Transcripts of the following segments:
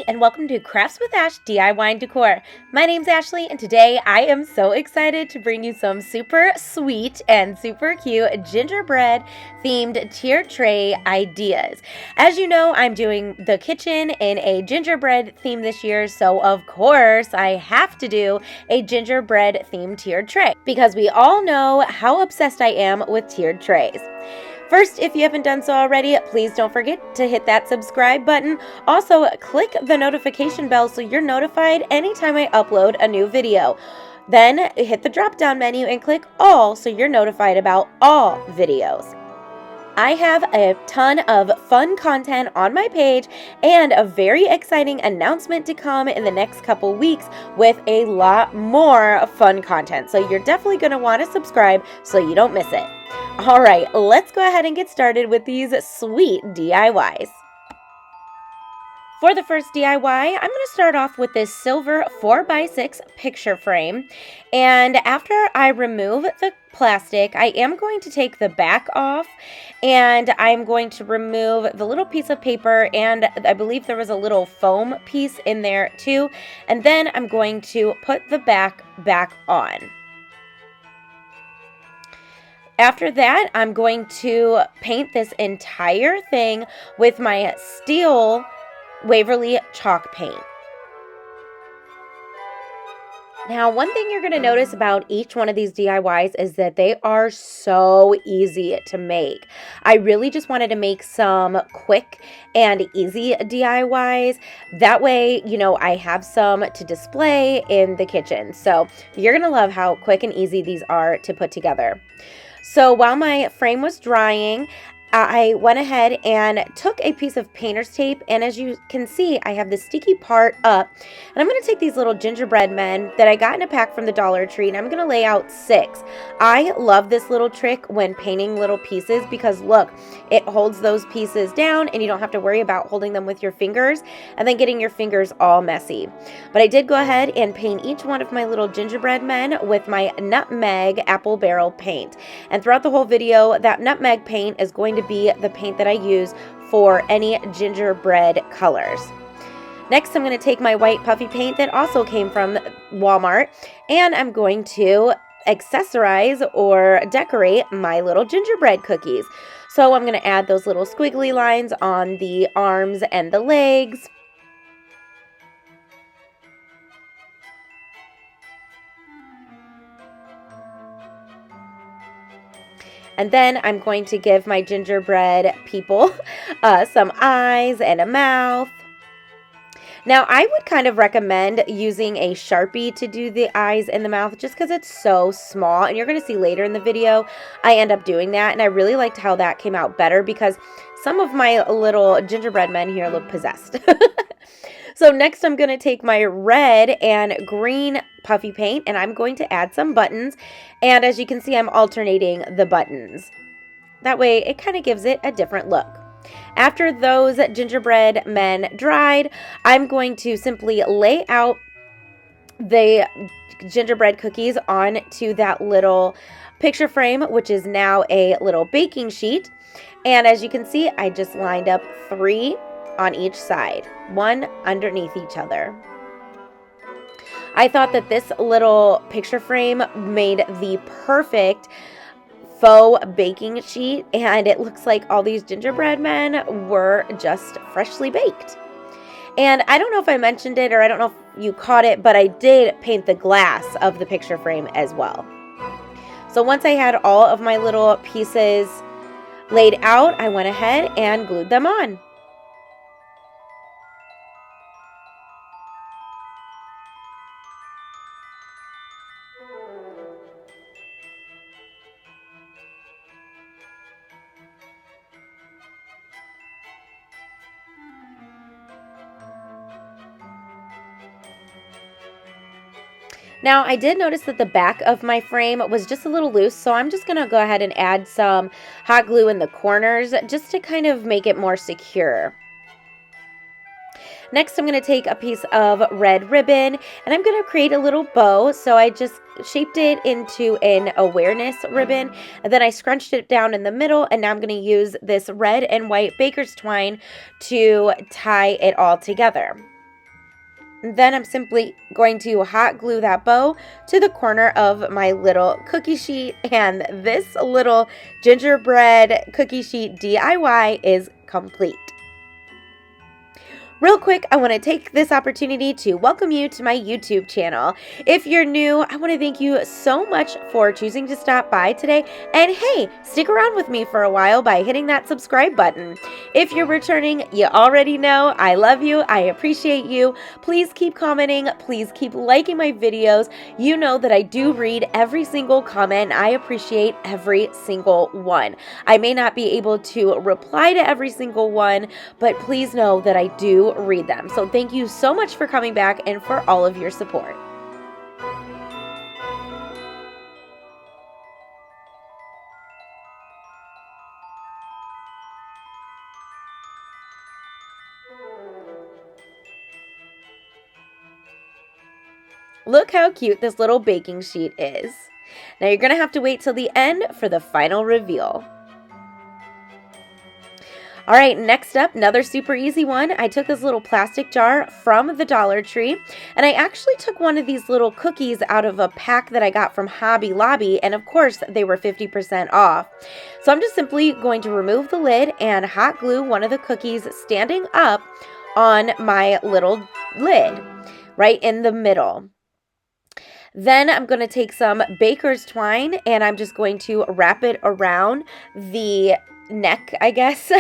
and welcome to Crafts with Ash DIY and Decor. My name's Ashley, and today I am so excited to bring you some super sweet and super cute gingerbread themed tiered tray ideas. As you know, I'm doing the kitchen in a gingerbread theme this year, so of course I have to do a gingerbread themed tiered tray because we all know how obsessed I am with tiered trays. First, if you haven't done so already, please don't forget to hit that subscribe button. Also, click the notification bell so you're notified anytime I upload a new video. Then hit the drop-down menu and click all so you're notified about all videos. I have a ton of fun content on my page and a very exciting announcement to come in the next couple weeks with a lot more fun content. So you're definitely going to want to subscribe so you don't miss it. All right, let's go ahead and get started with these sweet DIYs. For the first DIY, I'm going to start off with this silver 4x6 picture frame. And after I remove the plastic, I am going to take the back off and I'm going to remove the little piece of paper, and I believe there was a little foam piece in there too. And then I'm going to put the back on. After that, I'm going to paint this entire thing with my steel Waverly chalk paint. Now, one thing you're going to notice about each one of these DIYs is that they are so easy to make. I really just wanted to make some quick and easy DIYs. That way, you know, I have some to display in the kitchen. So you're going to love how quick and easy these are to put together. So while my frame was drying, I went ahead and took a piece of painter's tape, and as you can see, I have the sticky part up, and I'm going to take these little gingerbread men that I got in a pack from the Dollar Tree, and I'm going to lay out 6. I love this little trick when painting little pieces because look, it holds those pieces down and you don't have to worry about holding them with your fingers and then getting your fingers all messy. But I did go ahead and paint each one of my little gingerbread men with my nutmeg apple barrel paint, and throughout the whole video, that nutmeg paint is going to be the paint that I use for any gingerbread colors. Next, I'm going to take my white puffy paint that also came from Walmart, and I'm going to accessorize or decorate my little gingerbread cookies. So I'm going to add those little squiggly lines on the arms and the legs. And then I'm going to give my gingerbread people some eyes and a mouth. Now, I would kind of recommend using a Sharpie to do the eyes and the mouth just because it's so small. And you're going to see later in the video, I end up doing that. And I really liked how that came out better because some of my little gingerbread men here look possessed. So next I'm going to take my red and green puffy paint and I'm going to add some buttons. And as you can see, I'm alternating the buttons. That way it kind of gives it a different look. After those gingerbread men dried, I'm going to simply lay out the gingerbread cookies onto that little picture frame, which is now a little baking sheet. And as you can see, I just lined up 3 on each side, 1 underneath each other. I thought that this little picture frame made the perfect faux baking sheet, and it looks like all these gingerbread men were just freshly baked. And I don't know if I mentioned it or I don't know if you caught it, but I did paint the glass of the picture frame as well. So once I had all of my little pieces laid out, I went ahead and glued them on. Now, I did notice that the back of my frame was just a little loose, so I'm just going to go ahead and add some hot glue in the corners just to kind of make it more secure. Next, I'm going to take a piece of red ribbon and I'm going to create a little bow. So I just shaped it into an awareness ribbon, and then I scrunched it down in the middle, and now I'm going to use this red and white baker's twine to tie it all together. Then I'm simply going to hot glue that bow to the corner of my little cookie sheet, and this little gingerbread cookie sheet DIY is complete. Real quick, I want to take this opportunity to welcome you to my YouTube channel. If you're new, I want to thank you so much for choosing to stop by today. And hey, stick around with me for a while by hitting that subscribe button. If you're returning, you already know I love you. I appreciate you. Please keep commenting. Please keep liking my videos. You know that I do read every single comment. I appreciate every single one. I may not be able to reply to every single one, but please know that I do read them. So thank you so much for coming back and for all of your support. Look how cute this little baking sheet is. Now you're going to have to wait till the end for the final reveal. All right, next up, another super easy one. I took this little plastic jar from the Dollar Tree, and I actually took one of these little cookies out of a pack that I got from Hobby Lobby, and of course, they were 50% off. So I'm just simply going to remove the lid and hot glue one of the cookies standing up on my little lid, right in the middle. Then I'm going to take some baker's twine, and I'm just going to wrap it around the neck, I guess,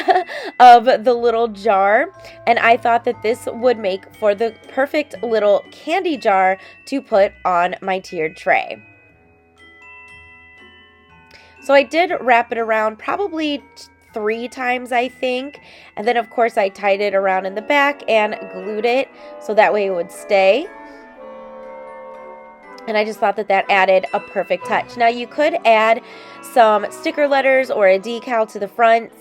of the little jar. And I thought that this would make for the perfect little candy jar to put on my tiered tray. So I did wrap it around probably 3 times, I think. And then, of course, I tied it around in the back and glued it so that way it would stay. And I just thought that that added a perfect touch. Now you could add some sticker letters or a decal to the front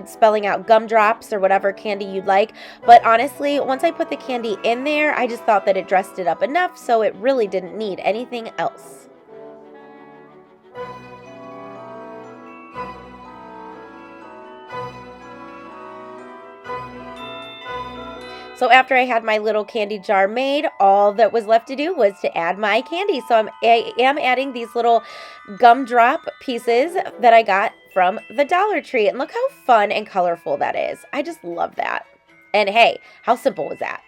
spelling out gumdrops or whatever candy you'd like. But honestly, once I put the candy in there, I just thought that it dressed it up enough, so it really didn't need anything else. So after I had my little candy jar made, all that was left to do was to add my candy. So I am adding these little gumdrop pieces that I got from the Dollar Tree. And look how fun and colorful that is. I just love that. And hey, how simple was that?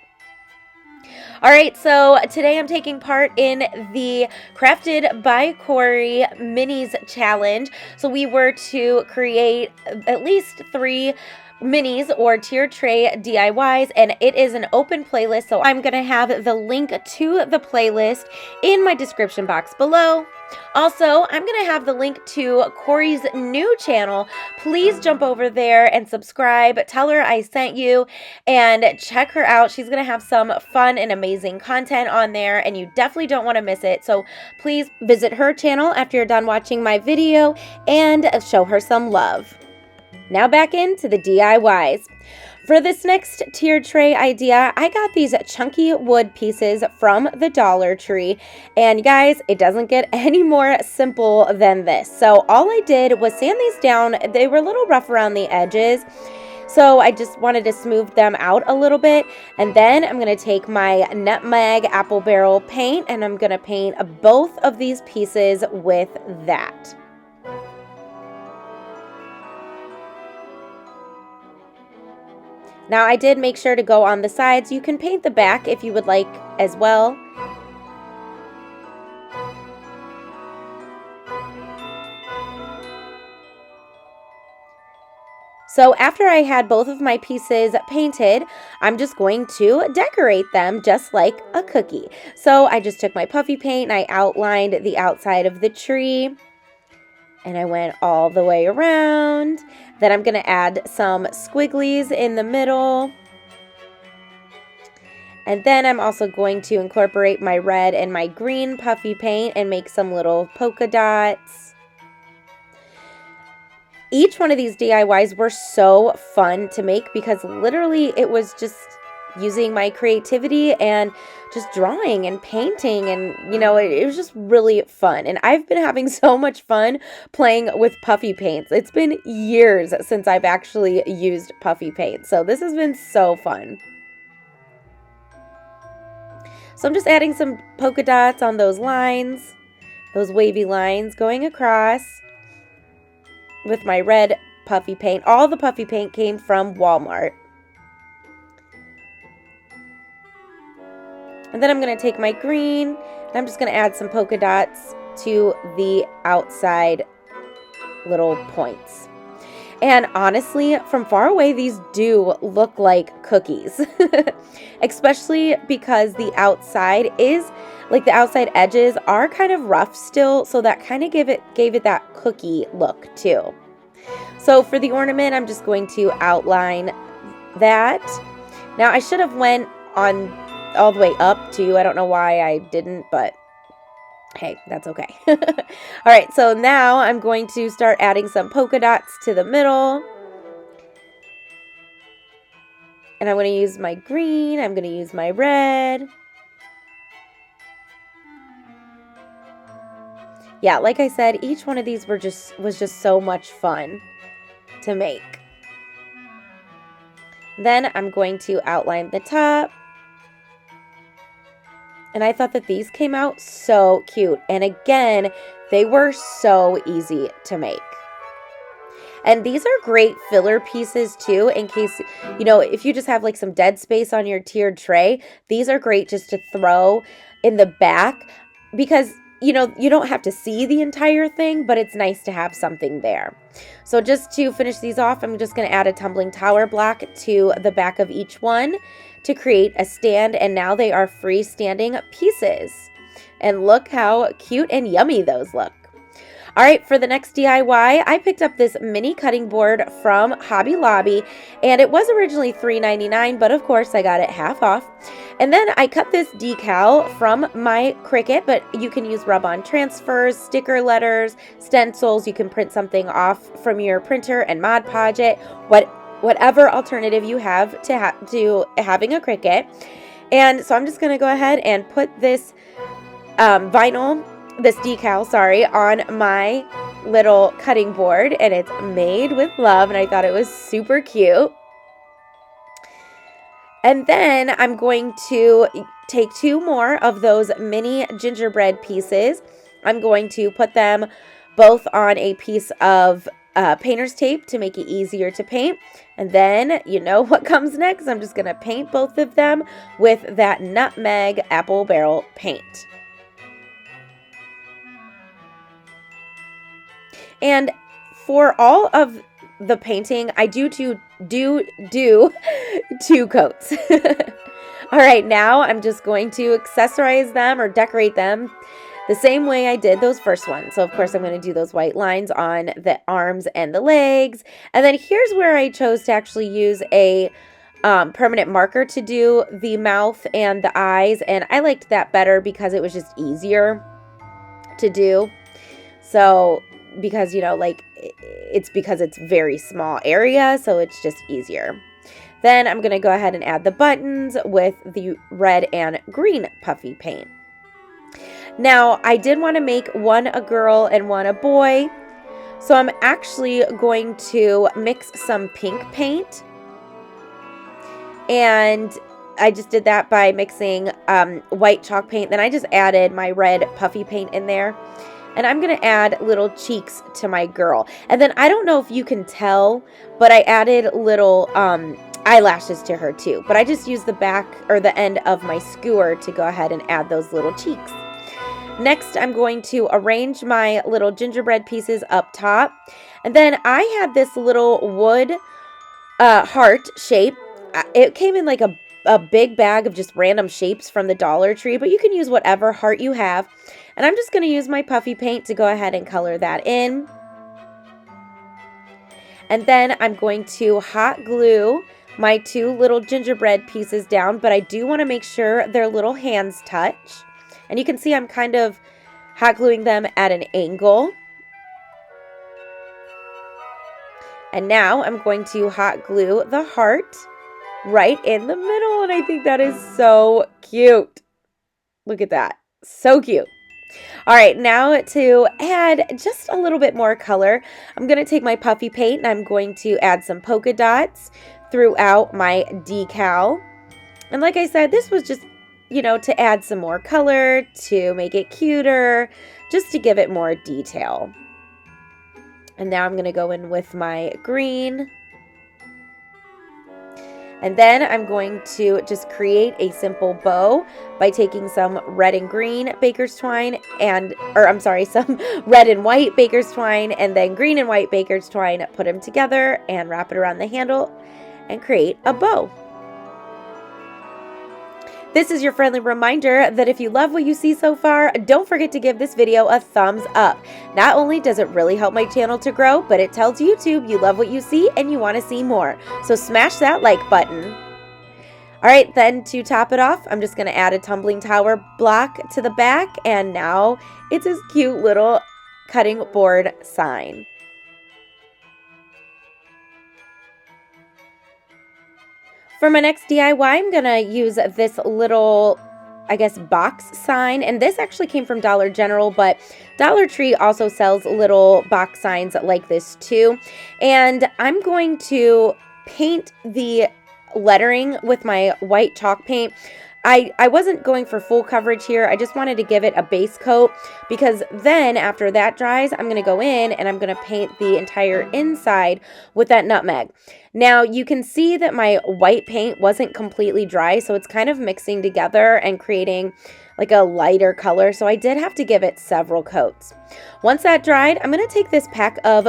All right, so today I'm taking part in the Crafted by Corie Minis Challenge. So we were to create at least 3 minis or tiered tray DIYs, and it is an open playlist, so I'm gonna have the link to the playlist in my description box below. Also, I'm gonna have the link to Corie's new channel. Please jump over there and subscribe, tell her I sent you, and check her out. She's gonna have some fun and amazing content on there, and you definitely don't want to miss it. So please visit her channel after you're done watching my video and show her some love. Now back into the DIYs. For this next tiered tray idea, I got these chunky wood pieces from the Dollar Tree. And guys, it doesn't get any more simple than this. So all I did was sand these down. They were a little rough around the edges, so I just wanted to smooth them out a little bit. And then I'm going to take my nutmeg apple barrel paint, and I'm going to paint both of these pieces with that. Now I did make sure to go on the sides. You can paint the back if you would like as well. So after I had both of my pieces painted, I'm just going to decorate them just like a cookie. So I just took my puffy paint and I outlined the outside of the tree. And I went all the way around. Then I'm going to add some squigglies in the middle. And then I'm also going to incorporate my red and my green puffy paint and make some little polka dots. Each one of these DIYs were so fun to make because literally it was just using my creativity and just drawing and painting, and you know, it was just really fun. And I've been having so much fun playing with puffy paints. It's been years since I've actually used puffy paint, so this has been so fun. So I'm just adding some polka dots on those lines, those wavy lines going across with my red puffy paint. All the puffy paint came from Walmart. And then I'm going to take my green and I'm just going to add some polka dots to the outside little points. And honestly, from far away, these do look like cookies, especially because the outside is, like the outside edges are kind of rough still, so that kind of gave it that cookie look too. So for the ornament, I'm just going to outline that. Now I should have went on all the way up too. I don't know why I didn't, but hey, that's okay. All right, so now I'm going to start adding some polka dots to the middle. And I'm going to use my green, I'm going to use my red. Yeah, like I said, each one of these was just so much fun to make. Then I'm going to outline the top. And I thought that these came out so cute. And again, they were so easy to make. And these are great filler pieces too, in case, you know, if you just have like some dead space on your tiered tray, these are great just to throw in the back because, you know, you don't have to see the entire thing, but it's nice to have something there. So just to finish these off, I'm just going to add a tumbling tower block to the back of each one to create a stand, and now they are freestanding pieces. And look how cute and yummy those look. All right, for the next DIY, I picked up this mini cutting board from Hobby Lobby, and it was originally $3.99, but of course I got it half off. And then I cut this decal from my Cricut, but you can use rub-on transfers, sticker letters, stencils. You can print something off from your printer and Mod Podge it, whatever alternative you have to having a Cricut. And so I'm just going to go ahead and put this this decal, on my little cutting board, and it's made with love, and I thought it was super cute. And then I'm going to take 2 more of those mini gingerbread pieces. I'm going to put them both on a piece of painter's tape to make it easier to paint. And then, you know what comes next? I'm just going to paint both of them with that nutmeg apple barrel paint. And for all of the painting, I do 2 coats. All right, now I'm just going to accessorize them or decorate them the same way I did those first ones. So of course I'm going to do those white lines on the arms and the legs. And then here's where I chose to actually use a permanent marker to do the mouth and the eyes. And I liked that better because it was just easier to do. So because, you know, like it's because it's very small area, so it's just easier. Then I'm going to go ahead and add the buttons with the red and green puffy paint. Now, I did want to make one a girl and one a boy, so I'm actually going to mix some pink paint. And I just did that by mixing white chalk paint. Then I just added my red puffy paint in there. And I'm going to add little cheeks to my girl. And then I don't know if you can tell, but I added little eyelashes to her too. But I just used the back or the end of my skewer to go ahead and add those little cheeks. Next, I'm going to arrange my little gingerbread pieces up top. And then I had this little wood heart shape. It came in like a big bag of just random shapes from the Dollar Tree, but you can use whatever heart you have. And I'm just going to use my puffy paint to go ahead and color that in. And then I'm going to hot glue my 2 little gingerbread pieces down, but I do want to make sure their little hands touch. And you can see I'm kind of hot gluing them at an angle. And now I'm going to hot glue the heart right in the middle, and I think that is so cute. Look at that. So cute. All right, now to add just a little bit more color, I'm going to take my puffy paint and I'm going to add some polka dots throughout my decal. And like I said, this was just you know, to add some more color, to make it cuter, just to give it more detail. And now I'm going to go in with my green. And then I'm going to just create a simple bow by taking some red and green baker's twine some red and white baker's twine and then green and white baker's twine, put them together and wrap it around the handle and create a bow. This is your friendly reminder that if you love what you see so far, don't forget to give this video a thumbs up. Not only does it really help my channel to grow, but it tells YouTube you love what you see and you want to see more. So smash that like button. All right, then to top it off, I'm just going to add a tumbling tower block to the back, and now it's this cute little cutting board sign. For my next DIY, I'm going to use this little, I guess, box sign. And this actually came from Dollar General, but Dollar Tree also sells little box signs like this too. And I'm going to paint the lettering with my white chalk paint. I wasn't going for full coverage here. I just wanted to give it a base coat, because then after that dries, I'm going to go in and I'm going to paint the entire inside with that nutmeg. Now you can see that my white paint wasn't completely dry, so it's kind of mixing together and creating like a lighter color. So I did have to give it several coats. Once that dried, I'm going to take this pack of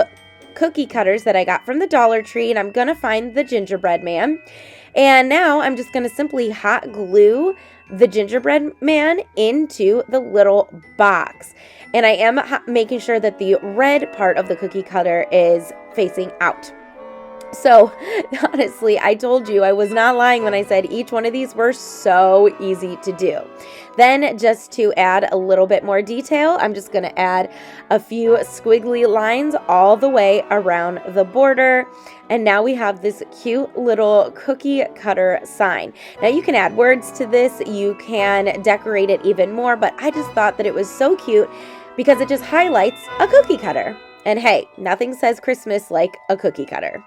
cookie cutters that I got from the Dollar Tree, and I'm going to find the gingerbread man. And now I'm just going to simply hot glue the gingerbread man into the little box. And I am making sure that the red part of the cookie cutter is facing out. So honestly, I told you I was not lying when I said each one of these were so easy to do. Then just to add a little bit more detail, I'm just going to add a few squiggly lines all the way around the border. And now we have this cute little cookie cutter sign. Now you can add words to this, you can decorate it even more, but I just thought that it was so cute because it just highlights a cookie cutter. And hey, nothing says Christmas like a cookie cutter.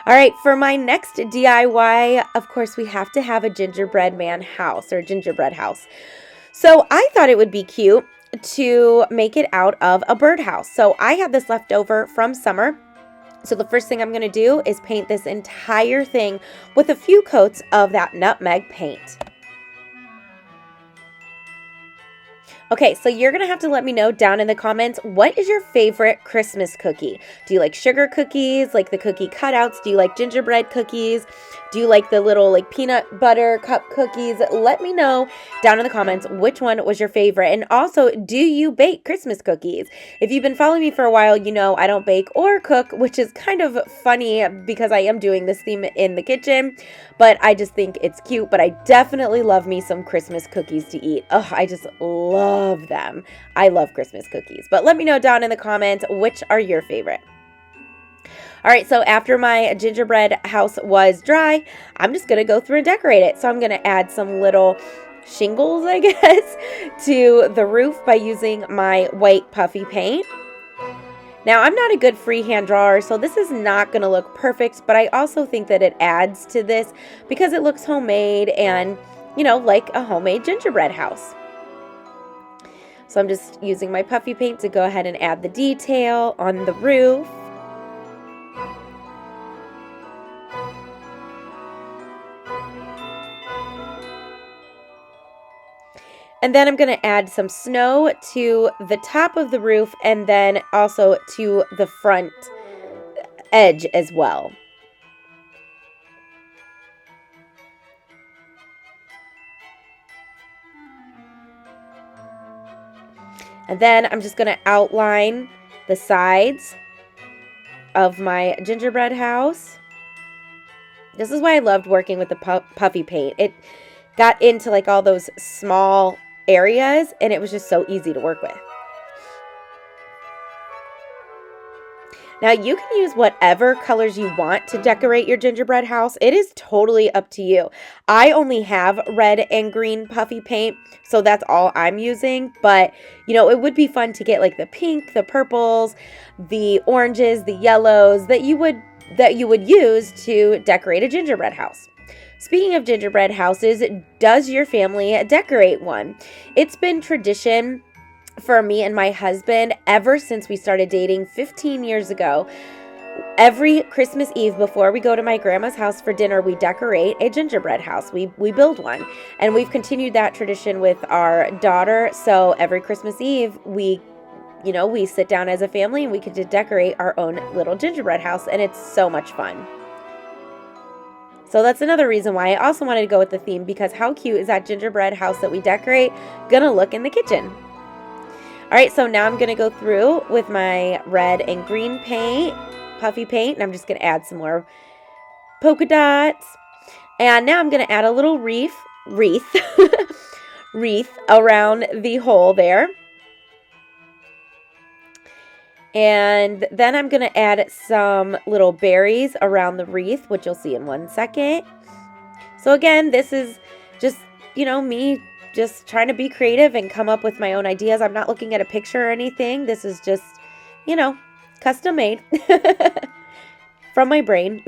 All right, for my next DIY, of course, we have to have a gingerbread man house or gingerbread house. So I thought it would be cute to make it out of a birdhouse. So I had this left over from summer. So the first thing I'm going to do is paint this entire thing with a few coats of that nutmeg paint. Okay, so you're going to have to let me know down in the comments, what is your favorite Christmas cookie? Do you like sugar cookies, like the cookie cutouts? Do you like gingerbread cookies? Do you like the little like peanut butter cup cookies? Let me know down in the comments which one was your favorite. And also, do you bake Christmas cookies? If you've been following me for a while, you know I don't bake or cook, which is kind of funny because I am doing this theme in the kitchen, but I just think it's cute. But I definitely love me some Christmas cookies to eat. Oh, I just love them. I love Christmas cookies. But let me know down in the comments which are your favorite. All right, so after my gingerbread house was dry, I'm just going to go through and decorate it. So I'm going to add some little shingles, I guess, to the roof by using my white puffy paint. Now, I'm not a good freehand drawer, so this is not going to look perfect, but I also think that it adds to this because it looks homemade and, you know, like a homemade gingerbread house. So I'm just using my puffy paint to go ahead and add the detail on the roof. And then I'm going to add some snow to the top of the roof and then also to the front edge as well. And then I'm just going to outline the sides of my gingerbread house. This is why I loved working with the puffy paint. It got into like all those small areas and it was just so easy to work with. Now you can use whatever colors you want to decorate your gingerbread house. It is totally up to you. I only have red and green puffy paint, so that's all I'm using. But, you know, it would be fun to get like the pink, the purples, the oranges, the yellows that you would use to decorate a gingerbread house. Speaking of gingerbread houses, does your family decorate one? It's been tradition for me and my husband ever since we started dating 15 years ago. Every Christmas Eve before we go to my grandma's house for dinner, we decorate a gingerbread house. We build one. And we've continued that tradition with our daughter. So every Christmas Eve, we sit down as a family and we get to decorate our own little gingerbread house. And it's so much fun. So that's another reason why I also wanted to go with the theme, because how cute is that gingerbread house that we decorate gonna look in the kitchen? All right, so now I'm gonna go through with my red and green paint, puffy paint, and I'm just going to add some more polka dots. And now I'm going to add a little wreath around the hole there. And then I'm going to add some little berries around the wreath, which you'll see in 1 second. So again, this is just, me just trying to be creative and come up with my own ideas. I'm not looking at a picture or anything. This is just, custom made from my brain.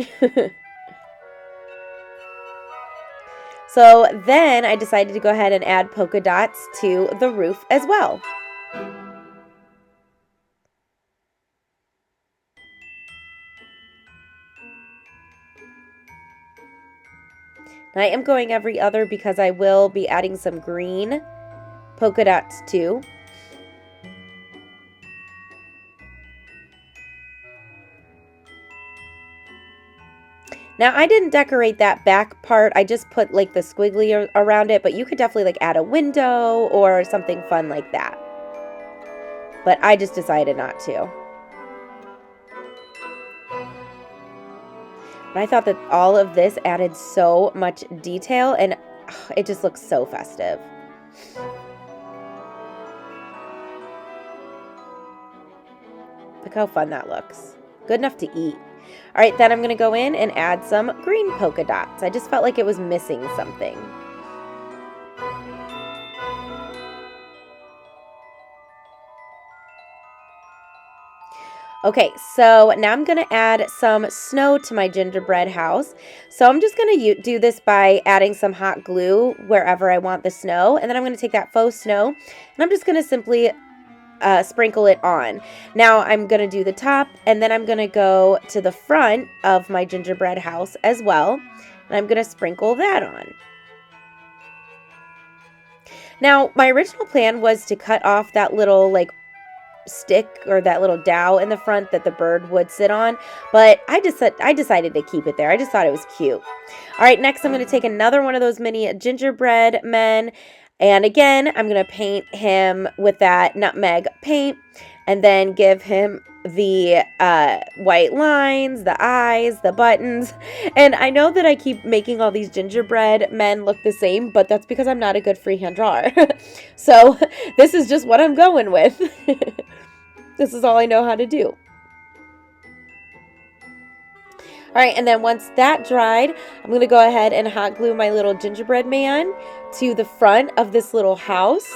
So then I decided to go ahead and add polka dots to the roof as well. I am going every other because I will be adding some green polka dots too. Now, I didn't decorate that back part. I just put like the squiggly around it, but you could definitely like add a window or something fun like that. But I just decided not to. But I thought that all of this added so much detail and it just looks so festive. Look how fun that looks. Good enough to eat. All right, then I'm going to go in and add some green polka dots. I just felt like it was missing something. Okay, so now I'm going to add some snow to my gingerbread house. So I'm just going to do this by adding some hot glue wherever I want the snow. And then I'm going to take that faux snow and I'm just going to simply sprinkle it on. Now I'm going to do the top and then I'm going to go to the front of my gingerbread house as well. And I'm going to sprinkle that on. Now my original plan was to cut off that little like stick or that little dowel in the front that the bird would sit on, but I decided to keep it there. I just thought it was cute. All right, next I'm going to take another one of those mini gingerbread men. And again, I'm going to paint him with that nutmeg paint and then give him the white lines, the eyes, the buttons. And I know that I keep making all these gingerbread men look the same, but that's because I'm not a good freehand drawer. So this is just what I'm going with. This is all I know how to do. All right, and then once that dried, I'm going to go ahead and hot glue my little gingerbread man to the front of this little house.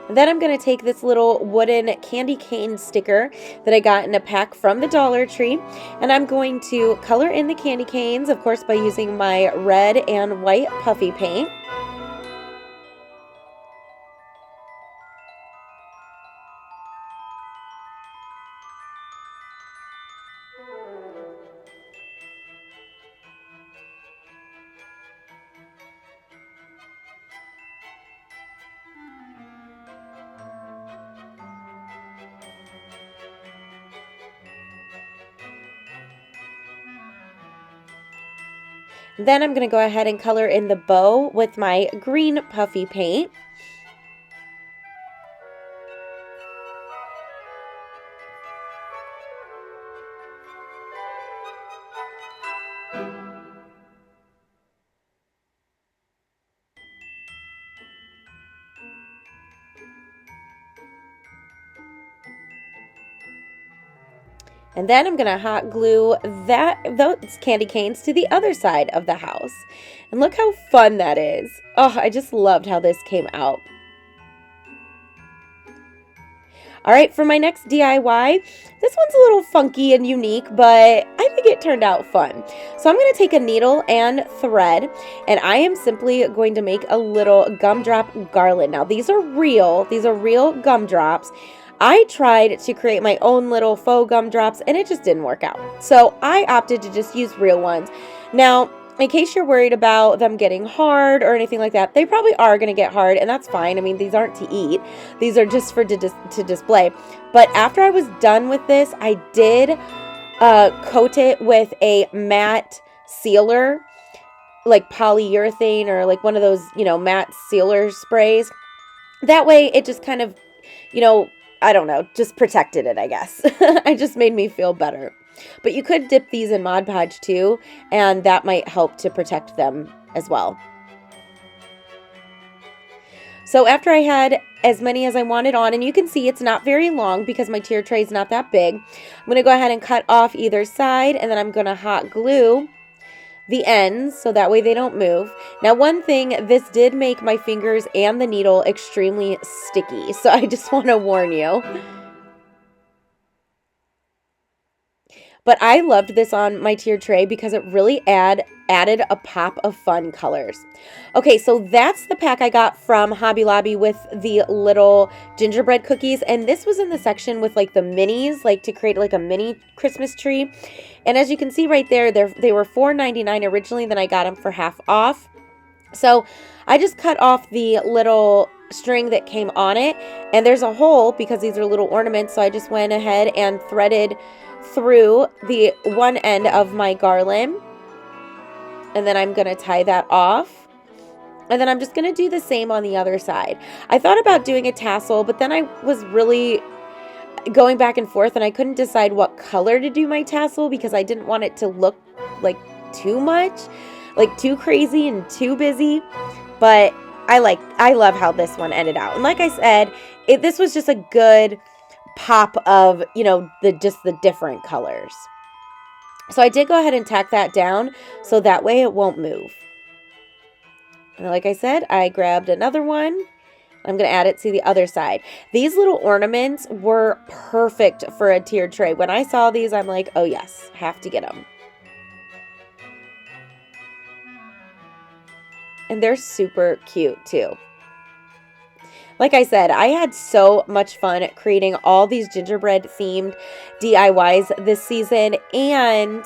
And then I'm going to take this little wooden candy cane sticker that I got in a pack from the Dollar Tree, and I'm going to color in the candy canes, of course, by using my red and white puffy paint. Then I'm going to go ahead and color in the bow with my green puffy paint. And then I'm going to hot glue those candy canes to the other side of the house. And look how fun that is. Oh, I just loved how this came out. All right, for my next DIY, this one's a little funky and unique, but I think it turned out fun. So I'm going to take a needle and thread, and I am simply going to make a little gumdrop garland. Now, these are real gumdrops. I tried to create my own little faux gumdrops, and it just didn't work out. So I opted to just use real ones. Now, in case you're worried about them getting hard or anything like that, they probably are going to get hard, and that's fine. I mean, these aren't to eat. These are just for to display. But after I was done with this, I did coat it with a matte sealer, like polyurethane or like one of those, matte sealer sprays. That way it just kind of, I don't know, just protected it, I guess. It just made me feel better. But you could dip these in Mod Podge too, and that might help to protect them as well. So after I had as many as I wanted on, and you can see it's not very long because my tier tray is not that big, I'm going to go ahead and cut off either side, and then I'm going to hot glue the ends so that way they don't move. Now, one thing, this did make my fingers and the needle extremely sticky, so I just want to warn you. But I loved this on my tier tray because it really added a pop of fun colors. Okay, so that's the pack I got from Hobby Lobby with the little gingerbread cookies. And this was in the section with like the minis, like to create like a mini Christmas tree. And as you can see right there, they were $4.99 originally, then I got them for half off. So I just cut off the little string that came on it. And there's a hole because these are little ornaments. So I just went ahead and threaded through the one end of my garland, and then I'm going to tie that off, and then I'm just going to do the same on the other side. I thought about doing a tassel, but then I was really going back and forth, and I couldn't decide what color to do my tassel because I didn't want it to look like too much, like too crazy and too busy. But I love how this one ended out, and like I said, this was just a good pop of, the different colors. So I did go ahead and tack that down so that way it won't move. And like I said, I grabbed another one. I'm going to add it to the other side. These little ornaments were perfect for a tier tray. When I saw these, I'm like, oh yes, have to get them. And they're super cute too. Like I said, I had so much fun creating all these gingerbread themed DIYs this season, and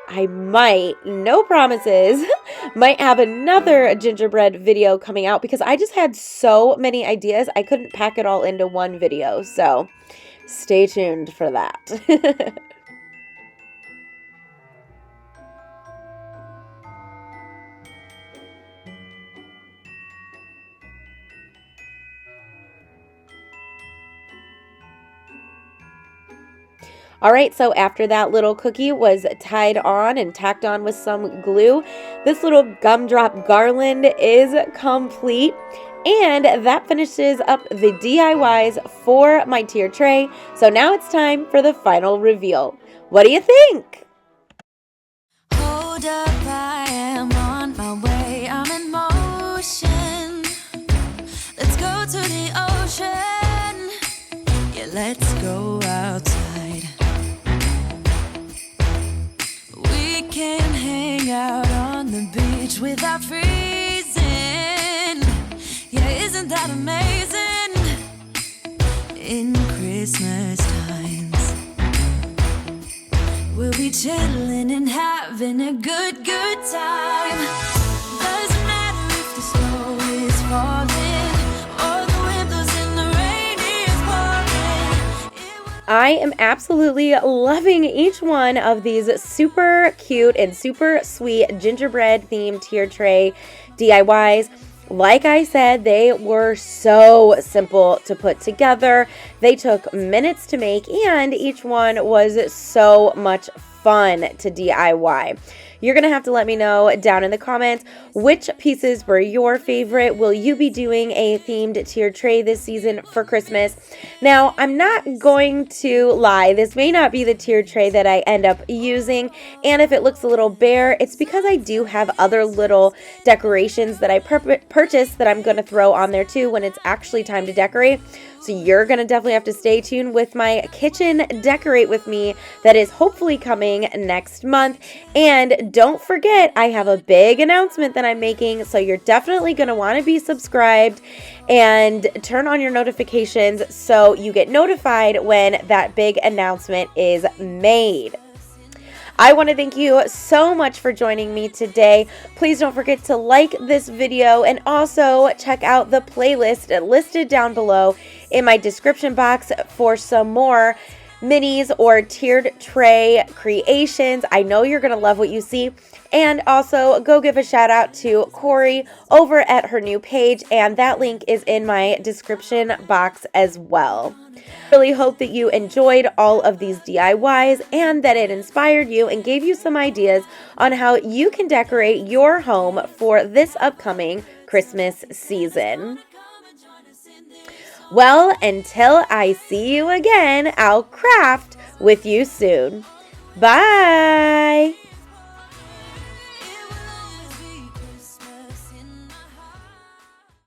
I might, no promises, might have another gingerbread video coming out because I just had so many ideas. I couldn't pack it all into one video, so stay tuned for that. All right, so after that little cookie was tied on and tacked on with some glue, this little gumdrop garland is complete. And that finishes up the DIYs for my tier tray. So now it's time for the final reveal. What do you think? Hold up, I am on my way, I'm in motion. Let's go to the ocean. Yeah, let's go outside. We can hang out on the beach without freezing. Yeah, isn't that amazing? In Christmas times, we'll be chilling and having a good time. Doesn't matter if the snow is falling or the wind blows and the rain is pouring. I am absolutely loving each one of these super cute and super sweet gingerbread themed tier tray DIYs. Like I said, they were so simple to put together. They took minutes to make, and each one was so much fun to DIY. You're going to have to let me know down in the comments which pieces were your favorite. Will you be doing a themed tiered tray this season for Christmas? Now, I'm not going to lie. This may not be the tiered tray that I end up using. And if it looks a little bare, it's because I do have other little decorations that I purchased that I'm going to throw on there too when it's actually time to decorate. So you're going to definitely have to stay tuned with my kitchen decorate with me that is hopefully coming next month. And don't forget, I have a big announcement that I'm making, so you're definitely going to want to be subscribed and turn on your notifications so you get notified when that big announcement is made. I want to thank you so much for joining me today. Please don't forget to like this video and also check out the playlist listed down below in my description box for some more minis or tiered tray creations. I know you're going to love what you see. And also go give a shout out to Corie over at her new page, and that link is in my description box as well. Really hope that you enjoyed all of these DIYs and that it inspired you and gave you some ideas on how you can decorate your home for this upcoming Christmas season. Well, until I see you again, I'll craft with you soon. Bye!